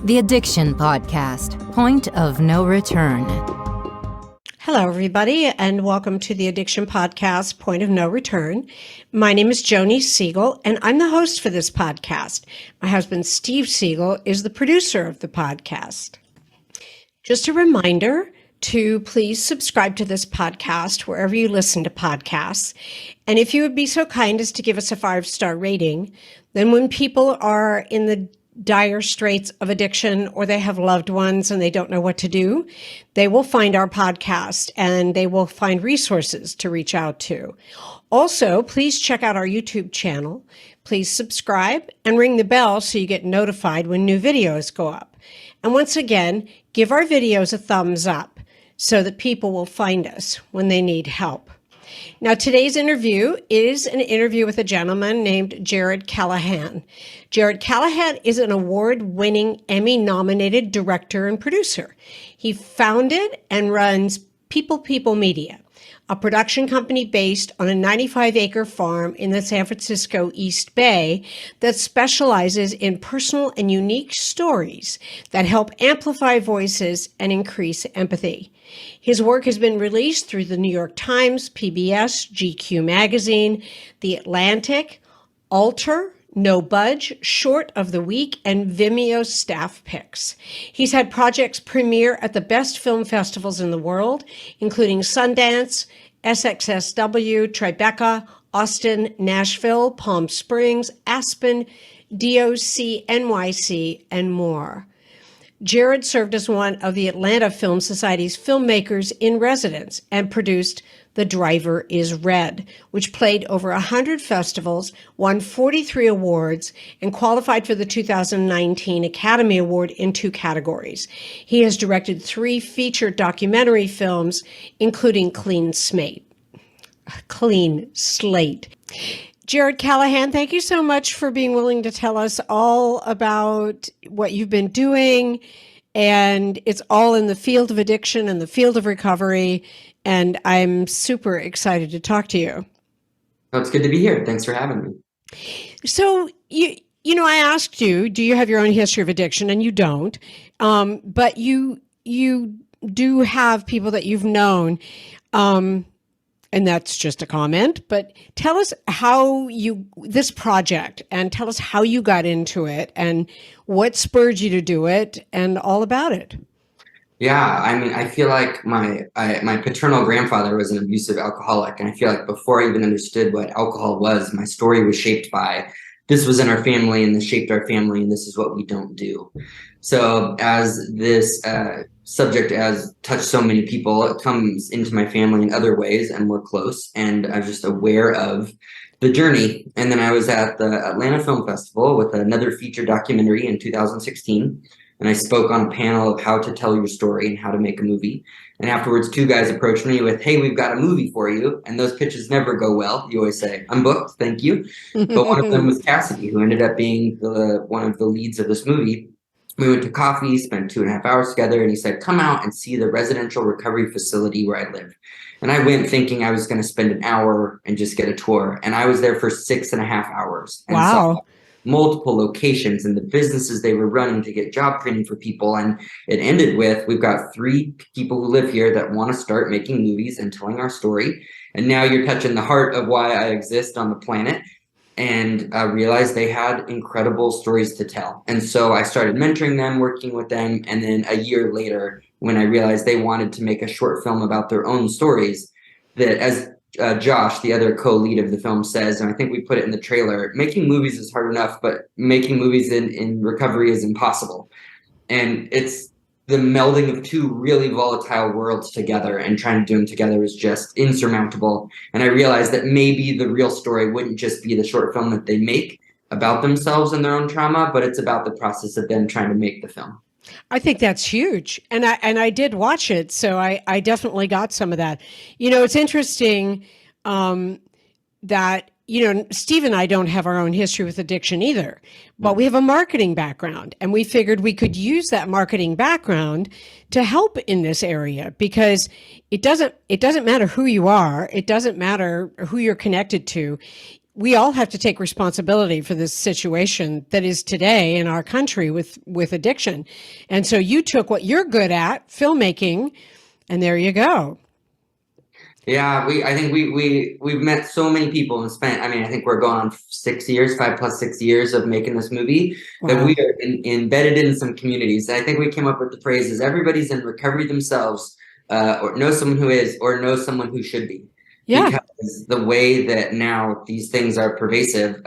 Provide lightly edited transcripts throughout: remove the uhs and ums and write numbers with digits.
The Addiction Podcast, Point of No Return. Hello, everybody, and welcome to the Addiction Podcast, Point of No Return. My name is Joni Siegel, and I'm the host for this podcast. My husband, Steve Siegel, is the producer of the podcast. Just a reminder to please subscribe to this podcast wherever you listen to podcasts. And if you would be so kind as to give us a 5-star rating, then when people are in the dire straits of addiction or they have loved ones and they don't know what to do, they will find our podcast and they will find resources to reach out to. Also, please check out our YouTube channel. Please subscribe and ring the bell so you get notified when new videos go up. And once again, give our videos a thumbs up so that people will find us when they need help. Now, today's interview is an interview with a gentleman named Jared Callahan. Jared Callahan is an award-winning Emmy-nominated director and producer. He founded and runs People Media, a production company based on a 95-acre farm in the San Francisco East Bay that specializes in personal and unique stories that help amplify voices and increase empathy. His work has been released through the New York Times, PBS, GQ Magazine, The Atlantic, Alter, NoBudge, Short of the Week, and Vimeo Staff Picks. He's had projects premiere at the best film festivals in the world, including Sundance, SXSW, Tribeca, Austin, Nashville, Palm Springs, Aspen, DOC, NYC, and more. Jared served as one of the Atlanta Film Society's filmmakers in residence and produced The Driver is Red, which played over 100 festivals, won 43 awards, and qualified for the 2019 Academy Award in 2 categories. He has directed 3 feature documentary films, including Clean Slate. Jared Callahan, thank you so much for being willing to tell us all about what you've been doing. And it's all in the field of addiction and the field of recovery. And I'm super excited to talk to you. Well, it's good to be here. Thanks for having me. So, you know, I asked you, do you have your own history of addiction? And you don't. But you do have people that you've known. And that's just a comment, but tell us this project, and tell us how you got into it and what spurred you to do it and all about it. Yeah, I mean, I feel like my paternal grandfather was an abusive alcoholic, and I feel like before I even understood what alcohol was, my story was shaped by this was in our family and this shaped our family and this is what we don't do. So as this subject has touched so many people, it comes into my family in other ways and we're close, and I'm just aware of the journey. And then I was at the Atlanta Film Festival with another feature documentary in 2016, and I spoke on a panel of how to tell your story and how to make a movie. And afterwards, 2 guys approached me with, hey, we've got a movie for you. And those pitches never go well. You always say, I'm booked, thank you. But one of them was Cassidy, who ended up being one of the leads of this movie. We went to coffee, spent 2.5 hours together, and he said, come out and see the residential recovery facility where I live. And I went thinking I was going to spend an hour and just get a tour. And I was there for 6.5 hours. And wow. Saw multiple locations and the businesses they were running to get job training for people. And it ended with, we've got 3 people who live here that want to start making movies and telling our story. And now you're touching the heart of why I exist on the planet. And I realized they had incredible stories to tell. And so I started mentoring them, working with them. And then a year later, when I realized they wanted to make a short film about their own stories, that as Josh, the other co-lead of the film, says, and I think we put it in the trailer, making movies is hard enough, but making movies in recovery is impossible. And it's the melding of 2 really volatile worlds together, and trying to do them together is just insurmountable. And I realized that maybe the real story wouldn't just be the short film that they make about themselves and their own trauma, but it's about the process of them trying to make the film. I think that's huge. And I did watch it, so I definitely got some of that. You know, it's interesting that, you know, Steve and I don't have our own history with addiction either, but we have a marketing background, and we figured we could use that marketing background to help in this area, because it doesn't matter who you are. It doesn't matter who you're connected to. we all have to take responsibility for this situation that is today in our country with addiction. And so you took what you're good at, filmmaking, and there you go. Yeah, I think we've met so many people and spent, I mean, I think we're going on 6 years, 5+6 years of making this movie. Wow. That we are embedded in some communities. And I think we came up with the phrase is everybody's in recovery themselves, or know someone who is, or know someone who should be. Yeah. Because the way that now these things are pervasive,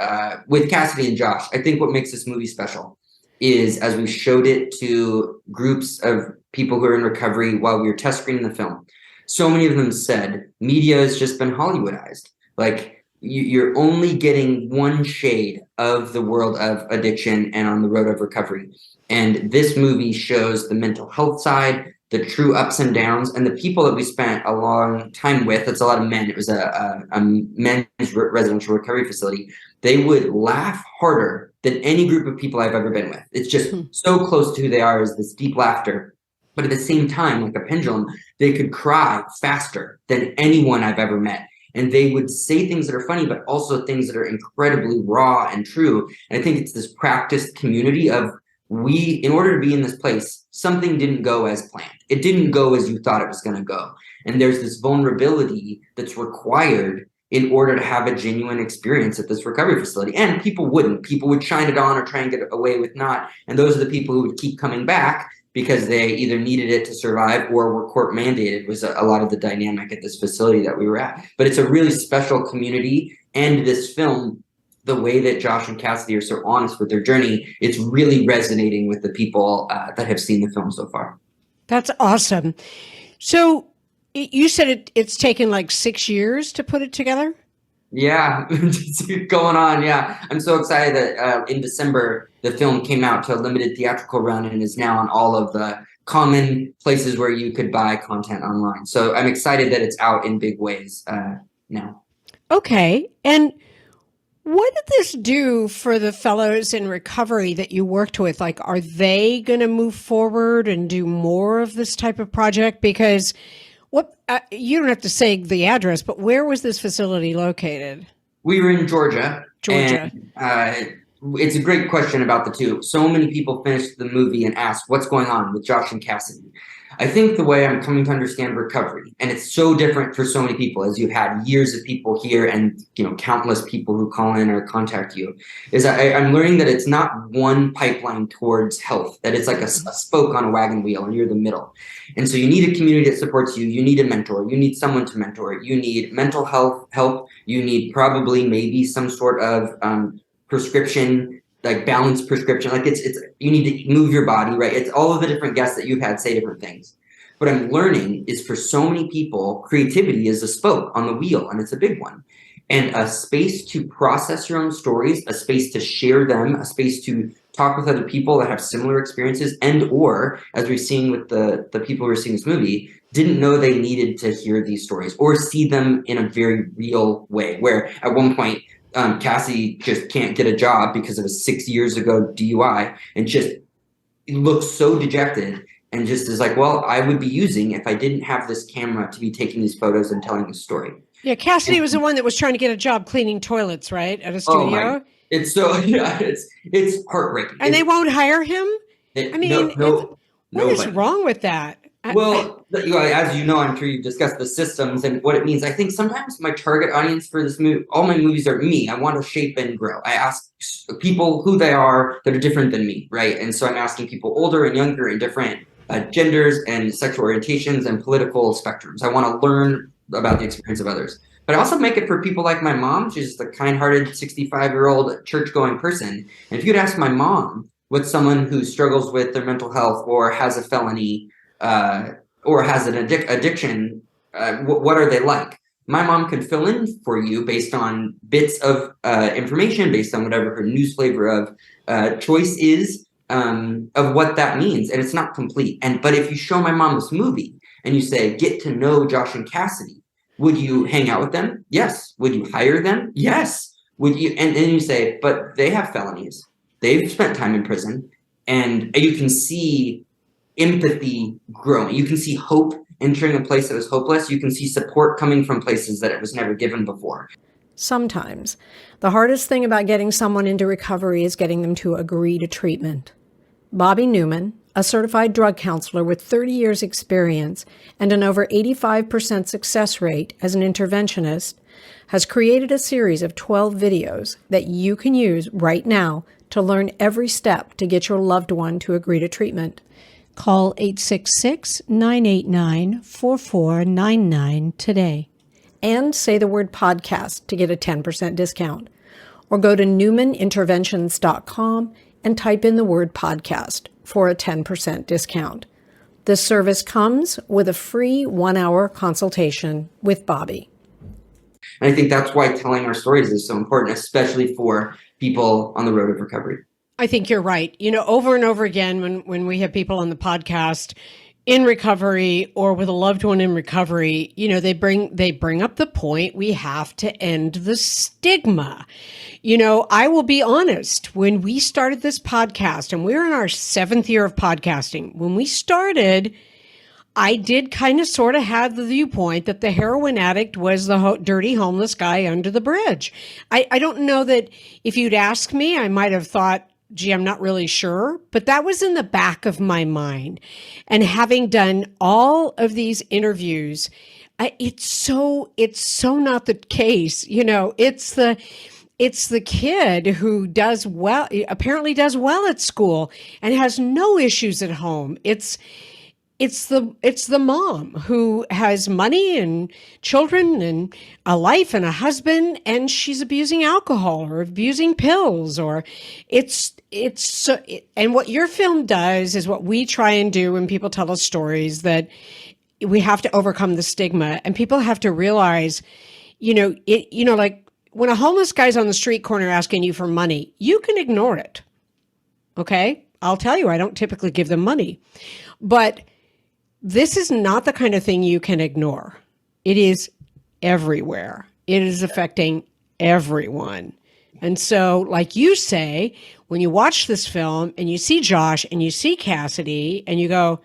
with Cassidy and Josh, I think what makes this movie special is as we showed it to groups of people who are in recovery while we were test screening the film, so many of them said media has just been Hollywoodized. Like you're only getting one shade of the world of addiction and on the road of recovery. And this movie shows the mental health side, the true ups and downs, and the people that we spent a long time with. It's a lot of men. It was a men's residential recovery facility. They would laugh harder than any group of people I've ever been with. It's just so close to who they are, is this deep laughter. But at the same time, like a pendulum, they could cry faster than anyone I've ever met. And they would say things that are funny, but also things that are incredibly raw and true. And I think it's this practiced community of in order to be in this place, something didn't go as planned. It didn't go as you thought it was going to go. And there's this vulnerability that's required in order to have a genuine experience at this recovery facility. And people wouldn't. People would shine it on or try and get away with not. And those are the people who would keep coming back because they either needed it to survive or were court mandated, was a lot of the dynamic at this facility that we were at. But it's a really special community. And this film, the way that Josh and Cassidy are so honest with their journey, it's really resonating with the people that have seen the film so far. That's awesome. So you said it's taken like 6 years to put it together? Yeah, just going on. Yeah, I'm so excited that in December, the film came out to a limited theatrical run and is now on all of the common places where you could buy content online. So I'm excited that it's out in big ways now. Okay. And what did this do for the fellows in recovery that you worked with? Like, are they going to move forward and do more of this type of project? Because you don't have to say the address, but where was this facility located? We were in Georgia. Georgia. And, it's a great question about the two. So many people finished the movie and asked, what's going on with Josh and Cassidy? I think the way I'm coming to understand recovery, and it's so different for so many people, as you've had years of people here and countless people who call in or contact you, is I'm learning that it's not one pipeline towards health, that it's like a spoke on a wagon wheel and you're the middle. And so you need a community that supports you. You need a mentor. You need someone to mentor. You need mental health help. You need probably maybe some sort of prescription, like balanced prescription. Like it's you need to move your body, right? It's all of the different guests that you've had say different things. What I'm learning is for so many people, creativity is a spoke on the wheel, and it's a big one. And a space to process your own stories, a space to share them, a space to talk with other people that have similar experiences, and or, as we've seen with the people who are seeing this movie, didn't know they needed to hear these stories or see them in a very real way, where at one point, Cassie just can't get a job because of a 6 years ago DUI and just looks so dejected and just is like, well, I would be using if I didn't have this camera to be taking these photos and telling the story. Yeah, Cassidy was the one that was trying to get a job cleaning toilets, right, at a studio? It's so, yeah, it's heartbreaking. And they won't hire him? What is wrong with that? Well, as you know, I'm sure you've discussed the systems and what it means. I think sometimes my target audience for this movie, all my movies are me. I want to shape and grow. I ask people who they are that are different than me, right? And so I'm asking people older and younger and different genders and sexual orientations and political spectrums. I want to learn about the experience of others. But I also make it for people like my mom. She's a kind-hearted 65-year-old church-going person. And if you'd ask my mom what someone who struggles with their mental health or has a felony or has an addiction, what are they like? My mom could fill in for you based on bits of information, based on whatever her news flavor of choice is, of what that means. And it's not complete. But if you show my mom this movie and you say, get to know Josh and Cassidy, would you hang out with them? Yes. Would you hire them? Yes. Would you? And then you say, but they have felonies. They've spent time in prison. And you can see empathy growing. You can see hope entering a place that was hopeless. You can see support coming from places that it was never given before. Sometimes. The hardest thing about getting someone into recovery is getting them to agree to treatment. Bobby Newman, a certified drug counselor with 30 years experience and an over 85% success rate as an interventionist, has created a series of 12 videos that you can use right now to learn every step to get your loved one to agree to treatment. Call 866-989-4499 today and say the word podcast to get a 10% discount. Or go to newmaninterventions.com and type in the word podcast for a 10% discount. This service comes with a free 1-hour consultation with Bobby. And I think that's why telling our stories is so important, especially for people on the road of recovery. I think you're right. Over and over again, when we have people on the podcast in recovery or with a loved one in recovery, they bring up the point, we have to end the stigma. I will be honest, when we started this podcast, and we're in our 7th year of podcasting, when we started, I did kind of sort of have the viewpoint that the heroin addict was the dirty homeless guy under the bridge. I don't know that if you'd asked me, I might have thought, gee, I'm not really sure, but that was in the back of my mind. And having done all of these interviews, it's so not the case. It's the kid who apparently does well at school and has no issues at home. It's the mom who has money and children and a life and a husband, and she's abusing alcohol or abusing pills, or and what your film does is what we try and do when people tell us stories, that we have to overcome the stigma, and people have to realize, like when a homeless guy's on the street corner asking you for money, you can ignore it. Okay? I'll tell you, I don't typically give them money, but this is not the kind of thing you can ignore. It is everywhere. It is affecting everyone. And so, like you say, when you watch this film and you see Josh and you see Cassidy and you go,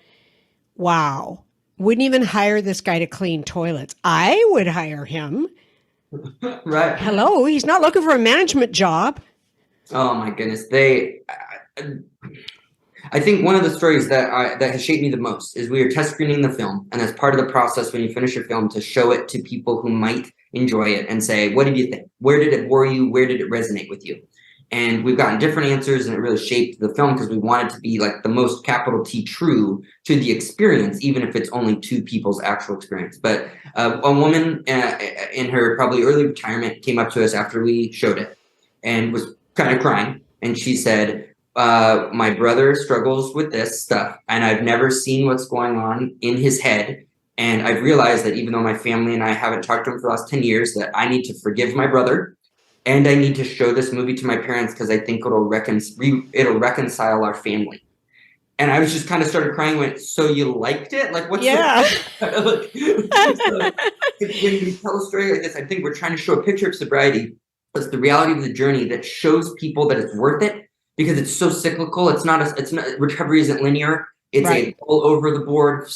wow, wouldn't even hire this guy to clean toilets. I would hire him. Right. Hello, he's not looking for a management job. Oh my goodness. I think one of the stories that has shaped me the most is we were test screening the film, and as part of the process, when you finish your film, to show it to people who might enjoy it and say, what did you think? Where did it bore you? Where did it resonate with you? And we've gotten different answers, and it really shaped the film because we wanted to be like the most capital T true to the experience, even if it's only 2 people's actual experience. But a woman in her probably early retirement came up to us after we showed it and was kind of crying. And she said, my brother struggles with this stuff, and I've never seen what's going on in his head. And I've realized that even though my family and I haven't talked to him for the last 10 years, that I need to forgive my brother, and I need to show this movie to my parents because I think it'll reconcile our family. And I was just kind of started crying. Went, so you liked it? Like, what's when you tell a story like this, I think we're trying to show a picture of sobriety. It's the reality of the journey that shows people that it's worth it. Because it's so cyclical. It's not recovery isn't linear. It's right. All over the board,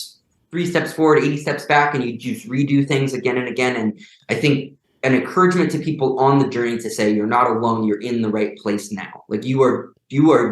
3 steps forward, 80 steps back, and you just redo things again and again. And I think an encouragement to people on the journey to say, you're not alone, you're in the right place now. Like you are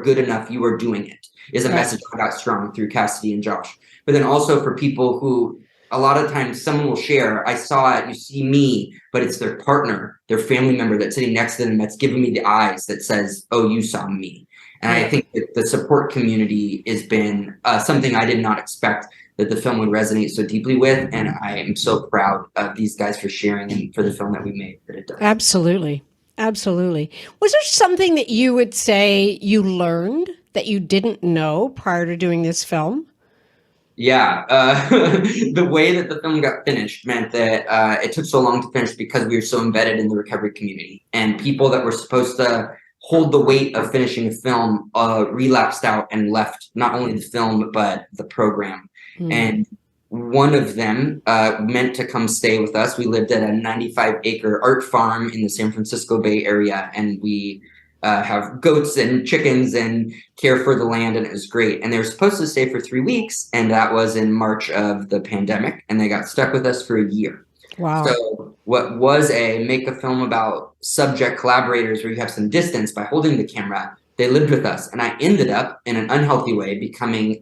good enough, you are doing it, is a message I got strong through Cassidy and Josh. But then also for people who, a lot of times someone will share, I saw it, you see me, but it's their partner, their family member that's sitting next to them that's giving me the eyes that says, oh, you saw me. And I think that the support community has been something I did not expect that the film would resonate so deeply with. And I am so proud of these guys for sharing and for the film that we made that it does. Absolutely. Absolutely. Was there something that you would say you learned that you didn't know prior to doing this film? Yeah, the way that the film got finished meant that it took so long to finish because we were so embedded in the recovery community, and people that were supposed to hold the weight of finishing a film relapsed out and left not only the film but the program. And one of them meant to come stay with us. We lived at a 95-acre art farm in the San Francisco Bay Area, and we have goats and chickens and care for the land, and it was great. And they were supposed to stay for 3 weeks, and that was in March of the pandemic, and they got stuck with us for a year. Wow. So what was a make a film about subject collaborators where you have some distance by holding the camera, they lived with us. And I ended up in an unhealthy way becoming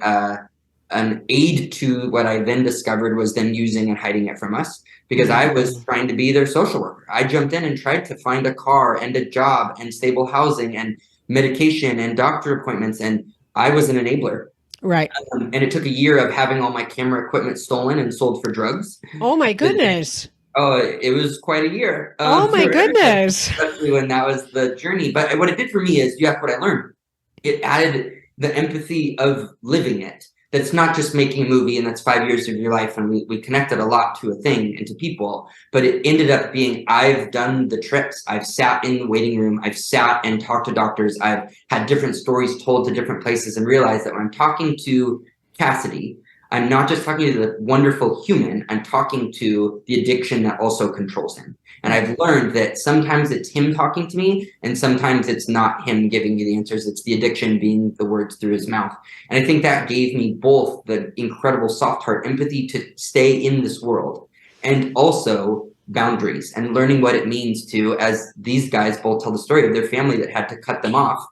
an aid to what I then discovered was them using and hiding it from us, because I was trying to be their social worker. I jumped in and tried to find a car and a job and stable housing and medication and doctor appointments. And I was an enabler. Right. And it took a year of having all my camera equipment stolen and sold for drugs. Oh my goodness. Oh, it was quite a year. Oh my goodness. Especially when that was the journey. But what it did for me is, you have what I learned. It added the empathy of living it. That's not just making a movie and that's 5 years of your life. And we connected a lot to a thing and to people, but it ended up being, I've done the trips. I've sat in the waiting room. I've sat and talked to doctors. I've had different stories told to different places and realized that when I'm talking to Cassidy, I'm not just talking to the wonderful human, I'm talking to the addiction that also controls him. And I've learned that sometimes it's him talking to me and sometimes it's not him giving me the answers. It's the addiction being the words through his mouth. And I think that gave me both the incredible soft heart empathy to stay in this world and also boundaries and learning what it means to, as these guys both tell the story of their family that had to cut them off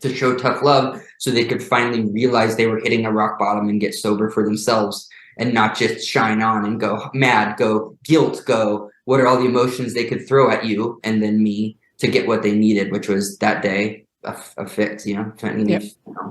to show tough love so they could finally realize they were hitting a rock bottom and get sober for themselves and not just shine on and go mad, go guilt, go what are all the emotions they could throw at you and then me to get what they needed, which was that day a fix, Yep.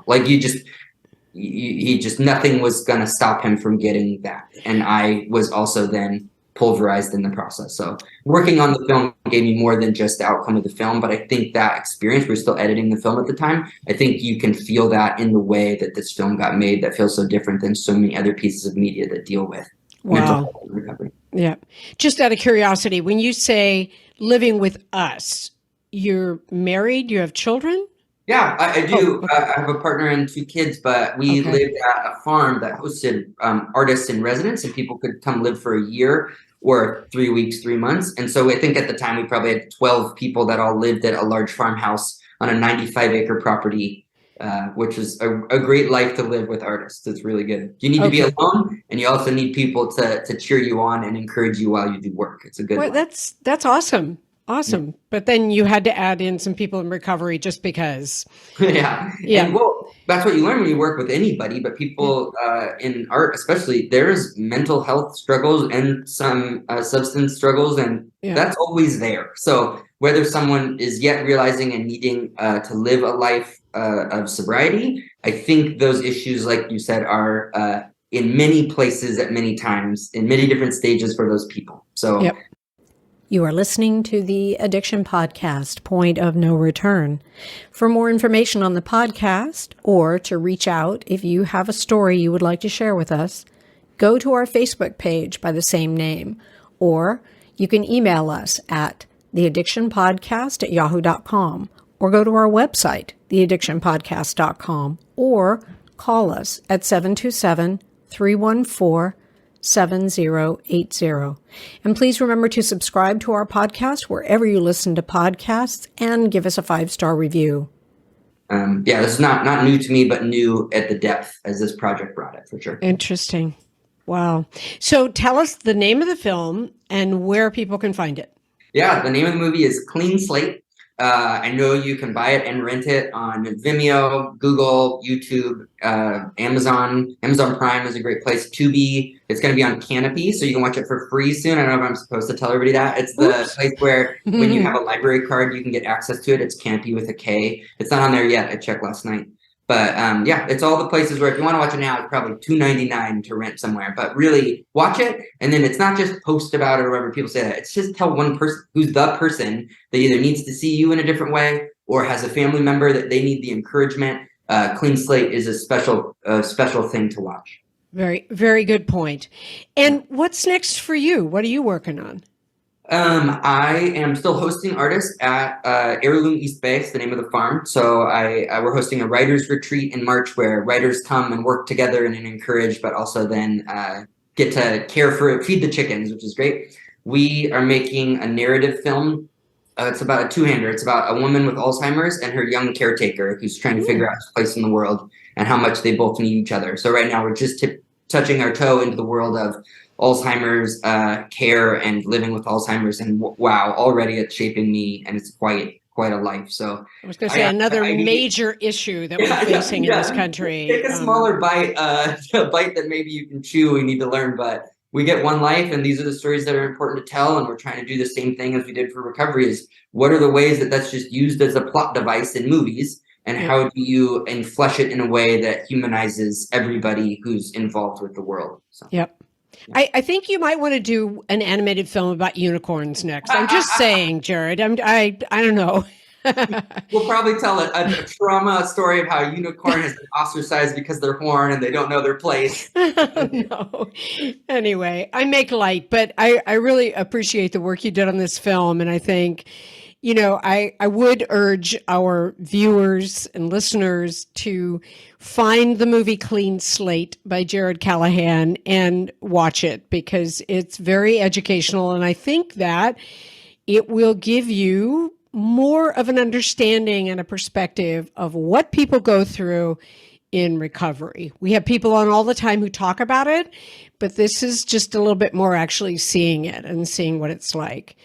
Like he just nothing was gonna stop him from getting that. And I was also then pulverized in the process. So working on the film gave me more than just the outcome of the film, but I think that experience, we're still editing the film at the time, I think you can feel that in the way that this film got made that feels so different than so many other pieces of media that deal with mental health and recovery. Yeah. Just out of curiosity, when you say living with us, you're married, you have children? Yeah, I do. Oh, okay. I have a partner and 2 kids, but we lived at a farm that hosted artists in residence, and people could come live for a year or 3 weeks, 3 months. And so I think at the time we probably had 12 people that all lived at a large farmhouse on a 95-acre property, which is a great life to live with artists. It's really good. You need to be alone, and you also need people to cheer you on and encourage you while you do work. It's a good life. That's awesome. Awesome. Yeah. But then you had to add in some people in recovery just because. Yeah. And well, that's what you learn when you work with anybody, but people in art, especially, there's mental health struggles and some substance struggles, and that's always there. So whether someone is yet realizing and needing to live a life of sobriety, I think those issues, like you said, are in many places at many times, in many different stages for those people. So. Yep. You are listening to the Addiction Podcast, Point of No Return. For more information on the podcast or to reach out if you have a story you would like to share with us, go to our Facebook page by the same name, or you can email us at theaddictionpodcast@yahoo.com, or go to our website, theaddictionpodcast.com, or call us at 727-314-7080. And please remember to subscribe to our podcast wherever you listen to podcasts and give us a 5-star review. This is not new to me, but new at the depth as this project brought it, for sure. Interesting. Wow. So tell us the name of the film and where people can find it. Yeah, the name of the movie is Clean Slate. I know you can buy it and rent it on Vimeo, Google, YouTube, Amazon. Amazon Prime is a great place. Tubi. It's going to be on Canopy, so you can watch it for free soon. I don't know if I'm supposed to tell everybody that. It's the place where when you have a library card, you can get access to it. It's Canopy with a K. It's not on there yet. I checked last night. But it's all the places where if you want to watch it now, it's probably $2.99 to rent somewhere. But really watch it. And then it's not just post about it or whatever people say that. It's just tell one person who's the person that either needs to see you in a different way or has a family member that they need the encouragement. Clean Slate is a special thing to watch. Very, very good point. And what's next for you? What are you working on? I am still hosting artists at Heirloom East Bay, the name of the farm. So we're hosting a writers retreat in March where writers come and work together and encourage, but also then get to care for it, feed the chickens, which is great. We are making a narrative film. It's about a two-hander. It's about a woman with Alzheimer's and her young caretaker who's trying to figure out his place in the world and how much they both need each other. So right now we're just touching our toe into the world of Alzheimer's care and living with Alzheimer's, and wow, already it's shaping me, and it's quite a life. So I was going to say another major issue that we're facing in this country. Take a smaller bite, a bite that maybe you can chew. We need to learn, but we get one life, and these are the stories that are important to tell. And we're trying to do the same thing as we did for recovery: is what are the ways that that's just used as a plot device in movies, and how do you flesh it in a way that humanizes everybody who's involved with the world? So. Yep. I think you might want to do an animated film about unicorns next. I'm just saying, Jared. I don't know. We'll probably tell a trauma story of how a unicorn has been ostracized because they're horn and they don't know their place. No. Anyway, I make light, but I really appreciate the work you did on this film. And I think, I would urge our viewers and listeners to find the movie Clean Slate by Jared Callahan and watch it, because it's very educational. And I think that it will give you more of an understanding and a perspective of what people go through in recovery. We have people on all the time who talk about it, but this is just a little bit more actually seeing it and seeing what it's like.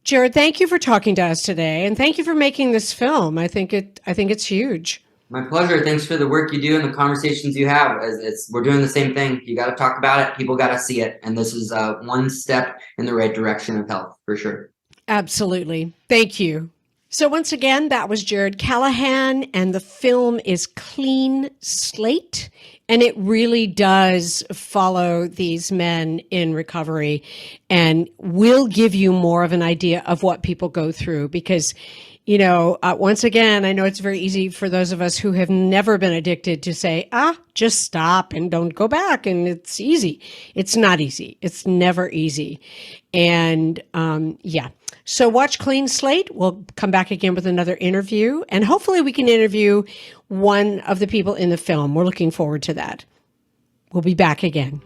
Jared, thank you for talking to us today, and thank you for making this film. I think it's huge. My pleasure. Thanks for the work you do and the conversations you have. We're doing the same thing. You got to talk about it. People got to see it. And this is one step in the right direction of health, for sure. Absolutely. Thank you. So once again, that was Jared Callahan, and the film is Clean Slate. And it really does follow these men in recovery and will give you more of an idea of what people go through. Because, once again, I know it's very easy for those of us who have never been addicted to say, just stop and don't go back. And it's easy. It's not easy. It's never easy. And so watch Clean Slate. We'll come back again with another interview, and hopefully we can interview one of the people in the film. We're looking forward to that. We'll be back again.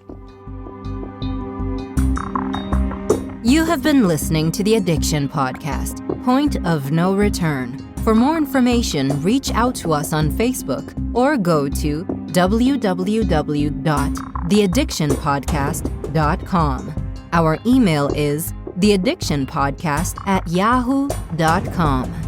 You have been listening to the Addiction Podcast, Point of No Return. For more information, reach out to us on Facebook or go to www.theaddictionpodcast.com. Our email is theaddictionpodcast@yahoo.com.